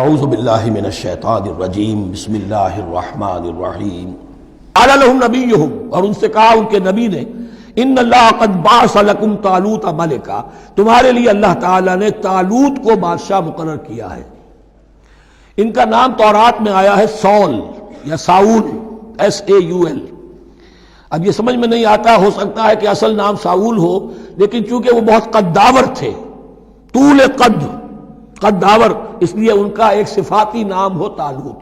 اعوذ باللہ من الشیطان الرجیم بسم اللہ الرحمن الرحیم قال لهم نبیہم، اور ان سے کہا ان کے نبی نے، ان اللہ قد بعث لکم طالوت ملکا، تمہارے لیے اللہ تعالیٰ نے طالوت کو بادشاہ مقرر کیا ہے۔ ان کا نام تورات میں آیا ہے سول یا ساؤل، SAUL۔ اب یہ سمجھ میں نہیں آتا، ہو سکتا ہے کہ اصل نام ساؤل ہو، لیکن چونکہ وہ بہت قداور تھے، طول قداور، اس لیے ان کا ایک صفاتی نام ہو طالوت۔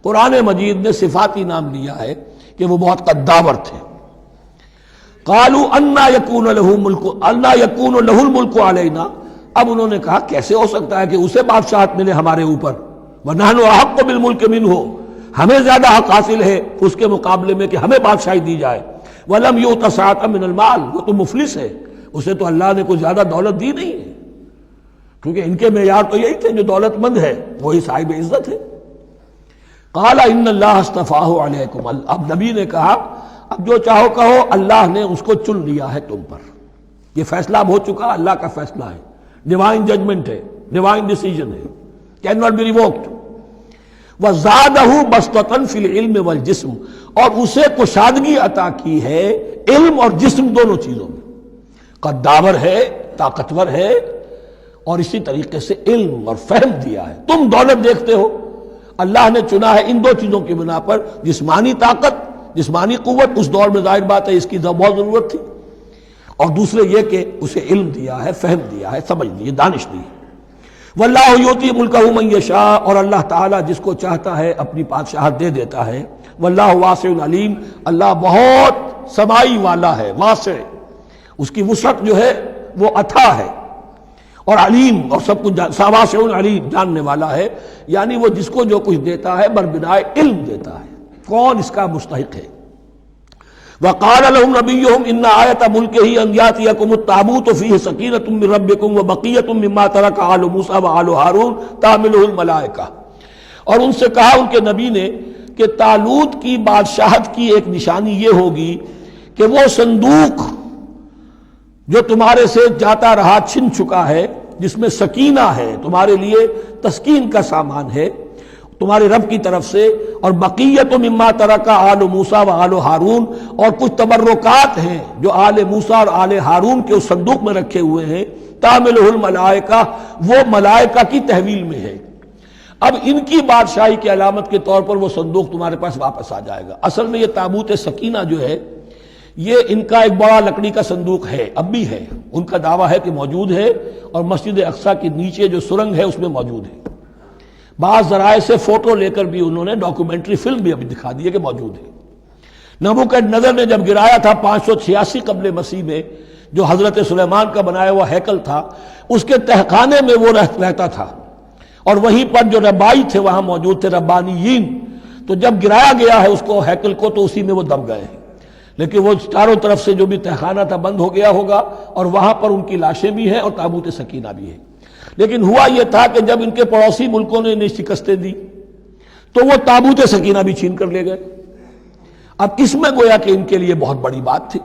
قرآن مجید نے صفاتی نام لیا ہے کہ وہ بہت قداور تھے۔ قالوا انا یکون لہ الملک علینا، اب انہوں نے کہا کیسے ہو سکتا ہے کہ اسے بادشاہت ملے ہمارے اوپر، ونحن احق بالملک منہ، ہمیں زیادہ حق حاصل ہے اس کے مقابلے میں کہ ہمیں بادشاہی دی جائے۔ ولم یؤت سعۃ من المال، وہ تو مفلس ہے، اسے تو اللہ نے کوئی زیادہ دولت دی نہیں ہے، کیونکہ ان کے معیار تو یہی تھے، جو دولت مند ہے وہی صاحب عزت ہے۔ قال ان اللہ اصطفاہ علیکم، اب نبی نے کہا اب جو چاہو کہو، اللہ نے اس کو چن لیا ہے تم پر، یہ فیصلہ اب ہو چکا، اللہ کا فیصلہ ہے، ڈیوائن ججمنٹ ہے، ڈیوائن ڈیسیجن ہے، کین ناٹ بی ریووکڈ۔ وزادہ بسطۃ فی العلم والجسم، اور اسے کشادگی عطا کی ہے علم اور جسم دونوں چیزوں میں، قداور ہے، طاقتور ہے، اور اسی طریقے سے علم اور فہم دیا ہے۔ تم دولت دیکھتے ہو، اللہ نے چنا ہے ان دو چیزوں کی بنا پر، جسمانی طاقت، جسمانی قوت، اس دور میں ظاہر بات ہے اس کی بہت ضرورت تھی، اور دوسرے یہ کہ اسے علم دیا ہے، فہم دیا ہے، سمجھ دی ہے، دانش دی ہے۔ واللہ یؤتی ملکہ من یشاء، اور اللہ تعالیٰ جس کو چاہتا ہے اپنی بادشاہت دے دیتا ہے۔ واللہ واسع علیم، اللہ بہت سمائی والا ہے، واسع، اس کی وسعت جو ہے وہ اتھا ہے، اور علیم، اور سب کچھ واسع علیم، جاننے والا ہے، یعنی وہ جس کو جو کچھ دیتا ہے بربنائے علم دیتا ہے، کون اس کا مستحق ہے۔ وقال لهم نبيهم ان آیۃ ملکہ ان یاتیکم التابوت فیہ سکینۃ من ربکم وبقیۃ مما ترک آل موسیٰ وآل ہارون تحملہ الملائکہ، اور ان سے کہا ان کے نبی نے کہ طالوت کی بادشاہت کی ایک نشانی یہ ہوگی کہ وہ صندوق جو تمہارے سے جاتا رہا چھن چکا ہے، جس میں سکینہ ہے، تمہارے لیے تسکین کا سامان ہے تمہارے رب کی طرف سے، اور بقیت مما ترک آل موسیٰ و آل ہارون، اور کچھ تبرکات ہیں جو آل موسیٰ اور آل ہارون کے اس صندوق میں رکھے ہوئے ہیں، تحملہ الملائکہ، وہ ملائکہ کی تحویل میں ہے۔ اب ان کی بادشاہی کی علامت کے طور پر وہ صندوق تمہارے پاس واپس آ جائے گا۔ اصل میں یہ تابوت سکینہ جو ہے، یہ ان کا ایک بڑا لکڑی کا صندوق ہے، اب بھی ہے، ان کا دعویٰ ہے کہ موجود ہے، اور مسجد اقصیٰ کے نیچے جو سرنگ ہے اس میں موجود ہے۔ بعض ذرائع سے فوٹو لے کر بھی انہوں نے ڈاکومنٹری فلم بھی ابھی دکھا دی ہے کہ موجود ہے۔ نبوکدنضر نے جب گرایا تھا 586 قبل مسیح میں، جو حضرت سلیمان کا بنایا ہوا ہیکل تھا، اس کے تہخانے میں وہ رہتا تھا، اور وہیں پر جو ربائی تھے وہاں موجود تھے، ربانیین، تو جب گرایا گیا ہے اس کو، ہیکل کو، تو اسی میں وہ دب گئے ہیں، لیکن وہ چاروں طرف سے جو بھی تہخانہ تھا بند ہو گیا ہوگا، اور وہاں پر ان کی لاشیں بھی ہیں اور تابوت سکینہ بھی ہے۔ لیکن ہوا یہ تھا کہ جب ان کے پڑوسی ملکوں نے انہیں شکستیں دی تو وہ تابوت سکینہ بھی چھین کر لے گئے۔ اب اس میں گویا کہ ان کے لیے بہت بڑی بات تھی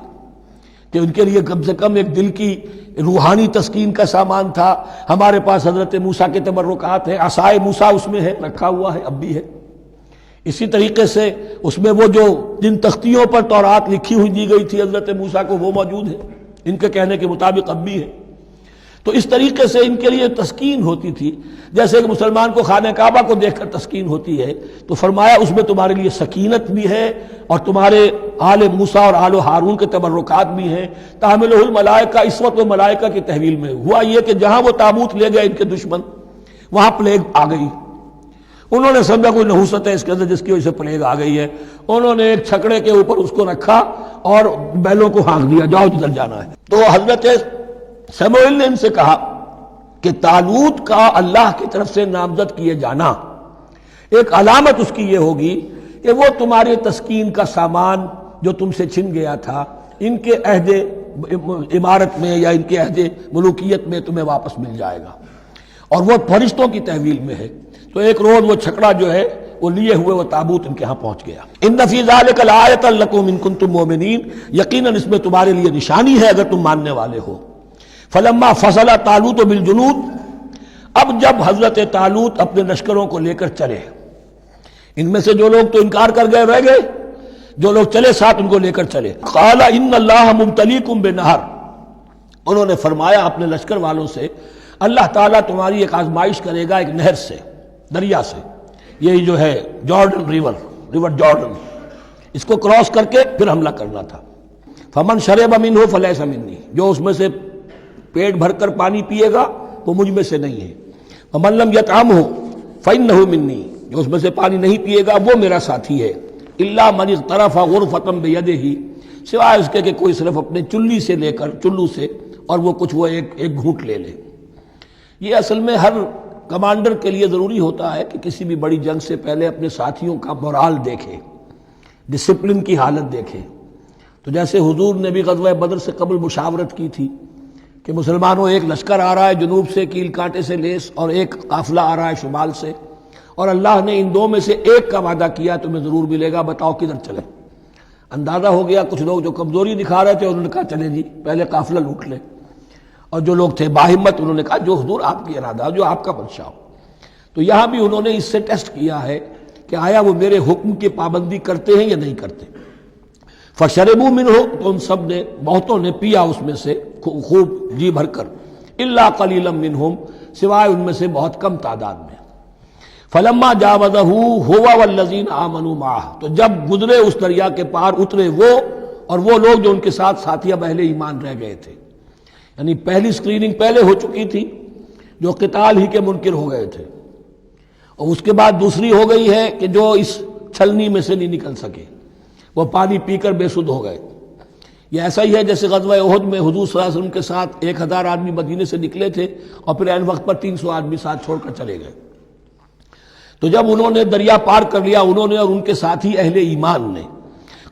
کہ ان کے لیے کم سے کم ایک دل کی روحانی تسکین کا سامان تھا۔ ہمارے پاس حضرت موسیٰ کے تبرکات ہیں، عصائے موسیٰ اس میں ہے، رکھا ہوا ہے، اب بھی ہے۔ اسی طریقے سے اس میں وہ جو جن تختیوں پر تورات لکھی ہوئی دی گئی تھی حضرت موسیٰ کو، وہ موجود ہے، ان کے کہنے کے مطابق اب بھی ہے۔ تو اس طریقے سے ان کے لیے تسکین ہوتی تھی، جیسے کہ مسلمان کو خانہ کعبہ کو دیکھ کر تسکین ہوتی ہے، تو فرمایا اس میں تمہارے لیے سکینت بھی ہے، اور تمہارے آل موسیٰ اور آل ہارون کے تبرکات بھی ہیں۔ تحملہ الملائکہ، اس وقت وہ ملائکہ کی تحویل میں ہوا یہ کہ جہاں وہ تابوت لے گئے ان کے دشمن، وہاں پلیگ آ گئی۔ انہوں نے سمجھا کوئی نحوست ہے اس کے اندر جس کی وجہ سے پلیگ آ گئی ہے، انہوں نے ایک چھکڑے کے اوپر اس کو رکھا اور بیلوں کو ہانک دیا، جاؤ جدھر جانا ہے۔ تو حضرت سموئیل نے ان سے کہا کہ طالوت کا اللہ کی طرف سے نامزد کیے جانا ایک علامت اس کی یہ ہوگی کہ وہ تمہاری تسکین کا سامان جو تم سے چھن گیا تھا، ان کے عہد عمارت میں یا ان کے عہد ملوکیت میں تمہیں واپس مل جائے گا، اور وہ فرشتوں کی تحویل میں ہے۔ تو ایک روز وہ چھکڑا جو ہے وہ لیے ہوئے وہ تابوت ان کے ہاں پہنچ گیا۔ ان فی ذلک لآیۃ لکم ان کنتم مؤمنین، یقیناً اس میں تمہارے لیے نشانی ہے اگر تم ماننے والے ہو۔ فلما فصل طالوت بالجنود، اب جب حضرت طالوت اپنے لشکروں کو لے کر چلے، ان میں سے جو لوگ تو انکار کر گئے رہ گئے، جو لوگ چلے ساتھ ان کو لے کر چلے۔ قال ان اللہ مبتلیکم بنہر، انہوں نے فرمایا اپنے لشکر والوں سے اللہ تعالیٰ تمہاری ایک آزمائش کرے گا ایک نہر سے، دریا سے، یہ جو ہے جارڈن ریور جارڈن، اس کو کراس کر کے پھر حملہ کرنا تھا۔ فمن شرب منہ فلیس منی، جو اس میں سے پیٹ بھر کر پانی پیے گا وہ مجھ میں سے نہیں ہے۔ ومن لم یطعمہ فانہ منی، جو اس میں سے پانی نہیں پیے گا وہ میرا ساتھی ہے۔ الا من اغترف غرفۃ بیدہ، سوائے اس کے کہ کوئی صرف اپنے چلو سے اور وہ کچھ وہ ایک گھونٹ لے لے۔ یہ اصل میں ہر کمانڈر کے لیے ضروری ہوتا ہے کہ کسی بھی بڑی جنگ سے پہلے اپنے ساتھیوں کا مورال دیکھے، ڈسپلن کی حالت دیکھے۔ تو جیسے حضور نے بھی غزوہ بدر سے قبل مشاورت کی تھی کہ مسلمانوں ایک لشکر آ رہا ہے جنوب سے کیل کانٹے سے لیس، اور ایک قافلہ آ رہا ہے شمال سے، اور اللہ نے ان دو میں سے ایک کا وعدہ کیا تمہیں ضرور ملے گا، بتاؤ کدھر چلے۔ اندازہ ہو گیا کچھ لوگ جو کمزوری دکھا رہے تھے انہوں نے کہا چلیں جی پہلے قافلہ لوٹ لیں، اور جو لوگ تھے باہمت انہوں نے کہا جو حضور آپ کی ارادہ، جو آپ کا منشا ہو۔ تو یہاں بھی انہوں نے اس سے ٹیسٹ کیا ہے کہ آیا وہ میرے حکم کی پابندی کرتے ہیں یا نہیں کرتے۔ فشربوا منہ، تو ان سب نے، بہتوں نے پیا اس میں سے خوب جی بھر کر، الا قلیلا منہم، سوائے ان میں سے بہت کم تعداد میں۔ فلما جاوزہ هو والذین آمنوا معہ، تو جب گزرے اس دریا کے پار اترے وہ اور وہ لوگ جو ان کے ساتھ ساتھیہ اہل ایمان رہ گئے تھے، یعنی پہلی سکریننگ پہلے ہو چکی تھی جو قتال ہی کے منکر ہو گئے تھے، اور اس کے بعد دوسری ہو گئی ہے کہ جو اس چھلنی میں سے نہیں نکل سکے، وہ پانی پی کر بے سدھ ہو گئے۔ یہ ایسا ہی ہے جیسے غزوہ احد میں حضور صلی اللہ علیہ وسلم کے ساتھ 1000 آدمی مدینے سے نکلے تھے اور پھر عین وقت پر 300 آدمی ساتھ چھوڑ کر چلے گئے۔ تو جب انہوں نے دریا پار کر لیا، انہوں نے اور ان کے ساتھی اہل ایمان نے،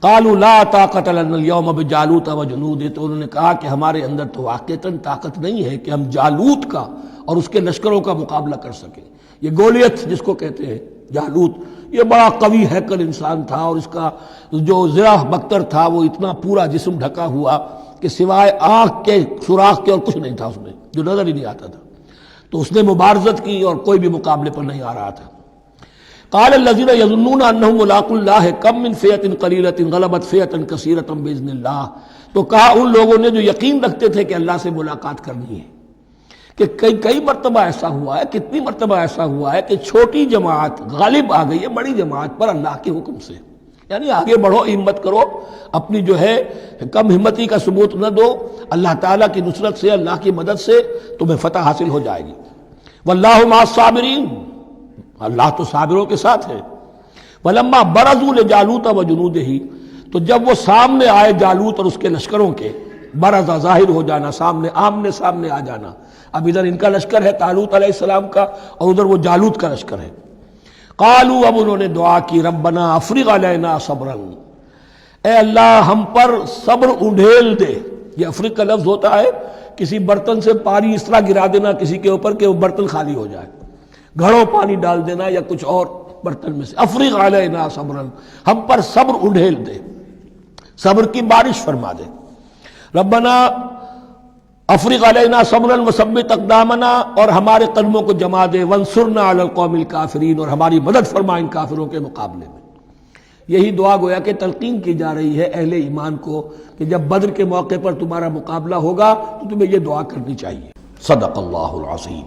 قالوا لا طاقت لنا اليوم بجالوت وجنودہ، تو انہوں نے کہا کہ ہمارے اندر تو واقعتاً طاقت نہیں ہے کہ ہم جالوت کا اور اس کے لشکروں کا مقابلہ کر سکیں۔ یہ گولیت جس کو کہتے ہیں جالوت، یہ بڑا قوی ہیکل انسان تھا، اور اس کا جو زرہ بختر تھا وہ اتنا پورا جسم ڈھکا ہوا کہ سوائے آنکھ کے سوراخ کے اور کچھ نہیں تھا اس میں، جو نظر ہی نہیں آتا تھا۔ تو اس نے مبارزت کی اور کوئی بھی مقابلے پر نہیں آ رہا تھا۔ قال الذين يظنون انهم ملاقو الله كم من فئة قليلة غلبت فئة كثيرة باذن الله، تو کہا ان لوگوں نے جو یقین رکھتے تھے کہ اللہ سے ملاقات کرنی ہے، کہ کئی مرتبہ ایسا ہوا ہے، کتنی مرتبہ ایسا ہوا ہے کہ چھوٹی جماعت غالب آ گئی ہے بڑی جماعت پر اللہ کے حکم سے، یعنی آگے بڑھو، ہمت کرو، اپنی جو ہے کم ہمتی کا ثبوت نہ دو، اللہ تعالیٰ کی نصرت سے، اللہ کی مدد سے تمہیں فتح حاصل ہو جائے گی۔ واللہ مع الصابرین، اللہ تو صابروں کے ساتھ ہے۔ ولما برزوا لجالوت وجنودہ، تو جب وہ سامنے آئے جالوت اور اس کے لشکروں کے، برزا ظاہر ہو جانا، سامنے آمنے سامنے آ جانا، اب ادھر ان کا لشکر ہے طالوت علیہ السلام کا اور ادھر وہ جالوت کا لشکر ہے۔ قالوا، اب انہوں نے دعا کی، ربنا افرغ علینا صبرا، اے اللہ ہم پر صبر انڈھیل دے۔ یہ افرغ کا لفظ ہوتا ہے کسی برتن سے پانی اس طرح گرا دینا کسی کے اوپر کہ وہ برتن خالی ہو جائے، گھڑوں پانی ڈال دینا یا کچھ اور برتن میں سے۔ افرغ علینا صبرا، ہم پر صبر انڈھیل دے، صبر کی بارش فرما دے۔ ربنا افرغ علینا صبرا وثبت اقدامنا، اور ہمارے قدموں کو جما دے، وانصرنا علی القوم الکافرین، اور ہماری مدد فرما ان کافروں کے مقابلے میں۔ یہی دعا گویا کہ تلقین کی جا رہی ہے اہل ایمان کو کہ جب بدر کے موقع پر تمہارا مقابلہ ہوگا تو تمہیں یہ دعا کرنی چاہیے۔ صدق اللہ العظیم۔